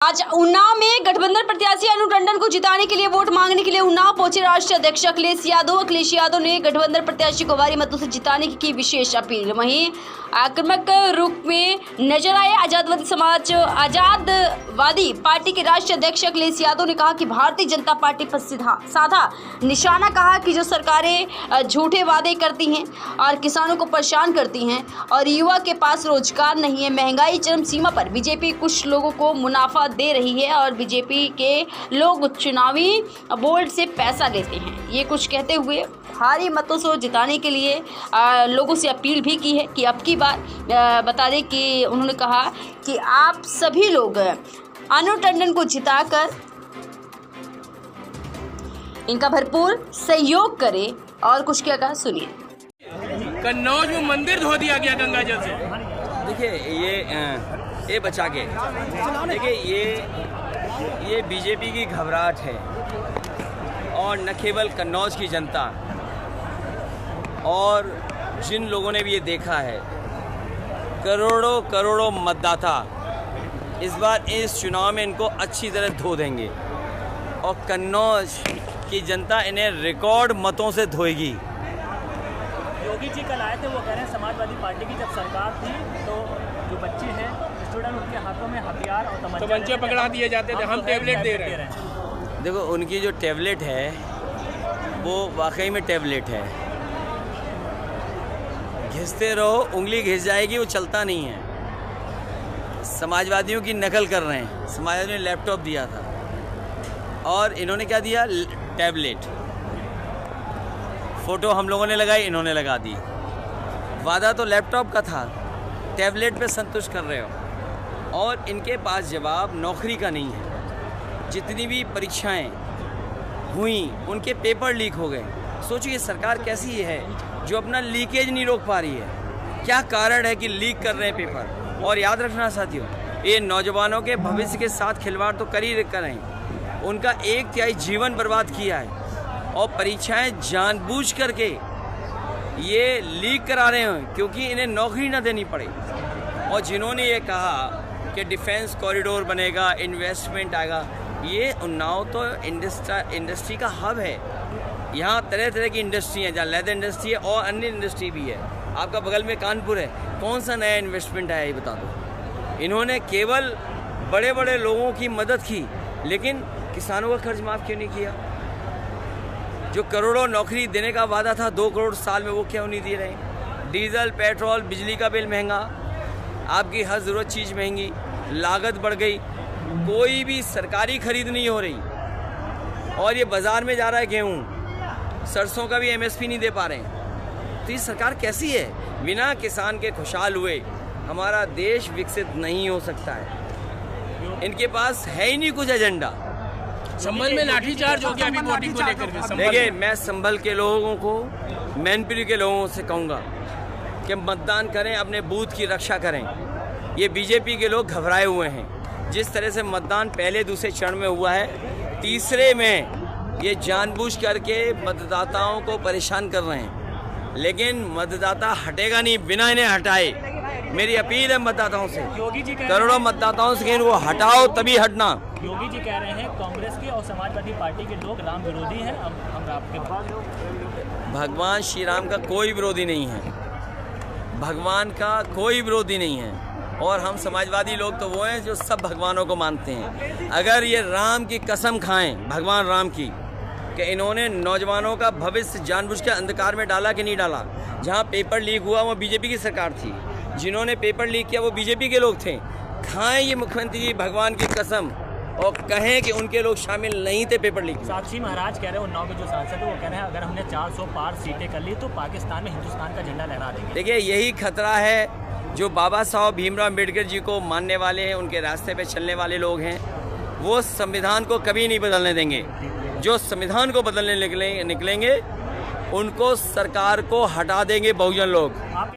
आज उन्नाव में गठबंधन प्रत्याशी अनु टंडन को जिताने के लिए वोट मांगने के लिए उन्नाव पहुंचे राष्ट्रीय अध्यक्ष अखिलेश यादव ने गठबंधन प्रत्याशी को भारी मतों से जिताने की विशेष अपील। वहीं आक्रामक रुख में नजर आए आजादवादी पार्टी के राष्ट्रीय अध्यक्ष अखिलेश यादव ने कहा कि भारतीय जनता पार्टी पर साधा निशाना कहा कि जो सरकारें झूठे वादे करती हैं और किसानों को परेशान करती हैं और युवा के पास रोजगार नहीं है। महंगाई चरम सीमा पर, बीजेपी कुछ लोगों को मुनाफा दे रही है और बीजेपी के लोग चुनावी बोर्ड से पैसा लेते हैं। ये कुछ कहते हुए भारी मतों से जिताने के लिए लोगों से अपील भी की है कि अब की बार बता दें कि उन्होंने कहा कि आप सभी लोग अनु टंडन को जिताकर इनका भरपूर सहयोग करें। और कुछ क्या कहा, सुनिए। कन्नौज में मंदिर धो दिया गया गंगा जल से। देखिए ये बचा के देखिए ये बीजेपी की घबराहट है और न केवल कन्नौज की जनता और जिन लोगों ने भी ये देखा है, करोड़ों करोड़ों मतदाता इस बार इस चुनाव में इनको अच्छी तरह धो देंगे और कन्नौज की जनता इन्हें रिकॉर्ड मतों से धोएगी। योगी जी कल आए थे, वो कह रहे हैं समाजवादी पार्टी की जब सरकार थी तो जो बच्चे हैं स्टूडेंट, उनके हाथों में हथियार और तमंचे पकड़ा दिए जाते थे, हम टेबलेट दे रहे हैं। देखो उनकी जो टेबलेट है वो वाकई में टेबलेट है, घिसते रहो उंगली घिस जाएगी, वो चलता नहीं है। समाजवादियों की नकल कर रहे हैं। समाजवादियों ने लैपटॉप दिया था और इन्होंने क्या दिया, टैबलेट। फ़ोटो हम लोगों ने लगाई, इन्होंने लगा दी। वादा तो लैपटॉप का था, टैबलेट पे संतुष्ट कर रहे हो और इनके पास जवाब नौकरी का नहीं है। जितनी भी परीक्षाएं हुई उनके पेपर लीक हो गए। सोचिए सरकार कैसी है जो अपना लीकेज नहीं रोक पा रही है। क्या कारण है कि लीक कर रहे हैं पेपर। और याद रखना साथियों, ये नौजवानों के भविष्य के साथ खिलवाड़ तो कर ही कर रहे हैं। उनका 1/3 जीवन बर्बाद किया है और परीक्षाएं जानबूझ करके ये लीक करा रहे हैं क्योंकि इन्हें नौकरी ना देनी पड़े। और जिन्होंने ये कहा कि डिफेंस कॉरिडोर बनेगा, इन्वेस्टमेंट आएगा, ये उन्नाव तो इंडस्ट्री का हब है। यहाँ तरह तरह की इंडस्ट्री है, जहाँ लेदर इंडस्ट्री है और अन्य इंडस्ट्री भी है। आपका बगल में कानपुर है, कौन सा नया इन्वेस्टमेंट आया ये बता दो। इन्होंने केवल बड़े बड़े लोगों की मदद की लेकिन किसानों का कर्ज माफ़ क्यों नहीं किया। जो करोड़ों नौकरी देने का वादा था 2 करोड़ साल में, वो क्यों नहीं दे रहे। डीजल, पेट्रोल, बिजली का बिल महंगा, आपकी हर ज़रूरत चीज़ महंगी, लागत बढ़ गई, कोई भी सरकारी खरीद नहीं हो रही। और ये बाज़ार में जा रहा है गेहूँ, सरसों का भी MSP नहीं दे पा रहे हैं। तो ये सरकार कैसी है। बिना किसान के खुशहाल हुए हमारा देश विकसित नहीं हो सकता है। इनके पास है ही नहीं कुछ एजेंडा। संभल में लाठीचार्ज हो गया अभी वोटिंग को लेकर के। देखिए मैं संभल के लोगों को, मैनपुरी के लोगों से कहूँगा कि मतदान करें, अपने बूथ की रक्षा करें। ये बीजेपी के लोग घबराए हुए हैं। जिस तरह से मतदान पहले दूसरे चरण में हुआ है, तीसरे में ये जानबूझ करके मतदाताओं को परेशान कर रहे हैं। लेकिन मतदाता हटेगा नहीं बिना इन्हें हटाए। मेरी अपील है मतदाताओं से, करोड़ों मतदाताओं से, इनको हटाओ तभी हटना। योगी जी कह रहे हैं कांग्रेस के और समाजवादी पार्टी के लोग राम विरोधी हैं। हम आपके भगवान श्री राम का कोई विरोधी नहीं है, भगवान का कोई विरोधी नहीं है। और हम समाजवादी लोग तो वो हैं जो सब भगवानों को मानते हैं। अगर ये राम की कसम खाएं, भगवान राम की, कि इन्होंने नौजवानों का भविष्य जानबूझ के अंधकार में डाला कि नहीं डाला। जहाँ पेपर लीक हुआ वो बीजेपी की सरकार थी, जिन्होंने पेपर लीक किया वो बीजेपी के लोग थे। खाएं ये मुख्यमंत्री जी भगवान की कसम और कहें कि उनके लोग शामिल नहीं थे पेपर लीक। साक्षी महाराज कह रहे हैं, उन्नाव के जो सांसद है वो कह रहे हैं अगर हमने 400 पार सीटें कर ली तो पाकिस्तान में हिंदुस्तान का झंडा लहरा देंगे। देखिए यही खतरा है। जो बाबा साहब भीमराव अम्बेडकर जी को मानने वाले हैं, उनके रास्ते पे चलने वाले लोग हैं, वो संविधान को कभी नहीं बदलने देंगे। जो संविधान को बदलने निकलेंगे उनको सरकार को हटा देंगे बहुजन लोग।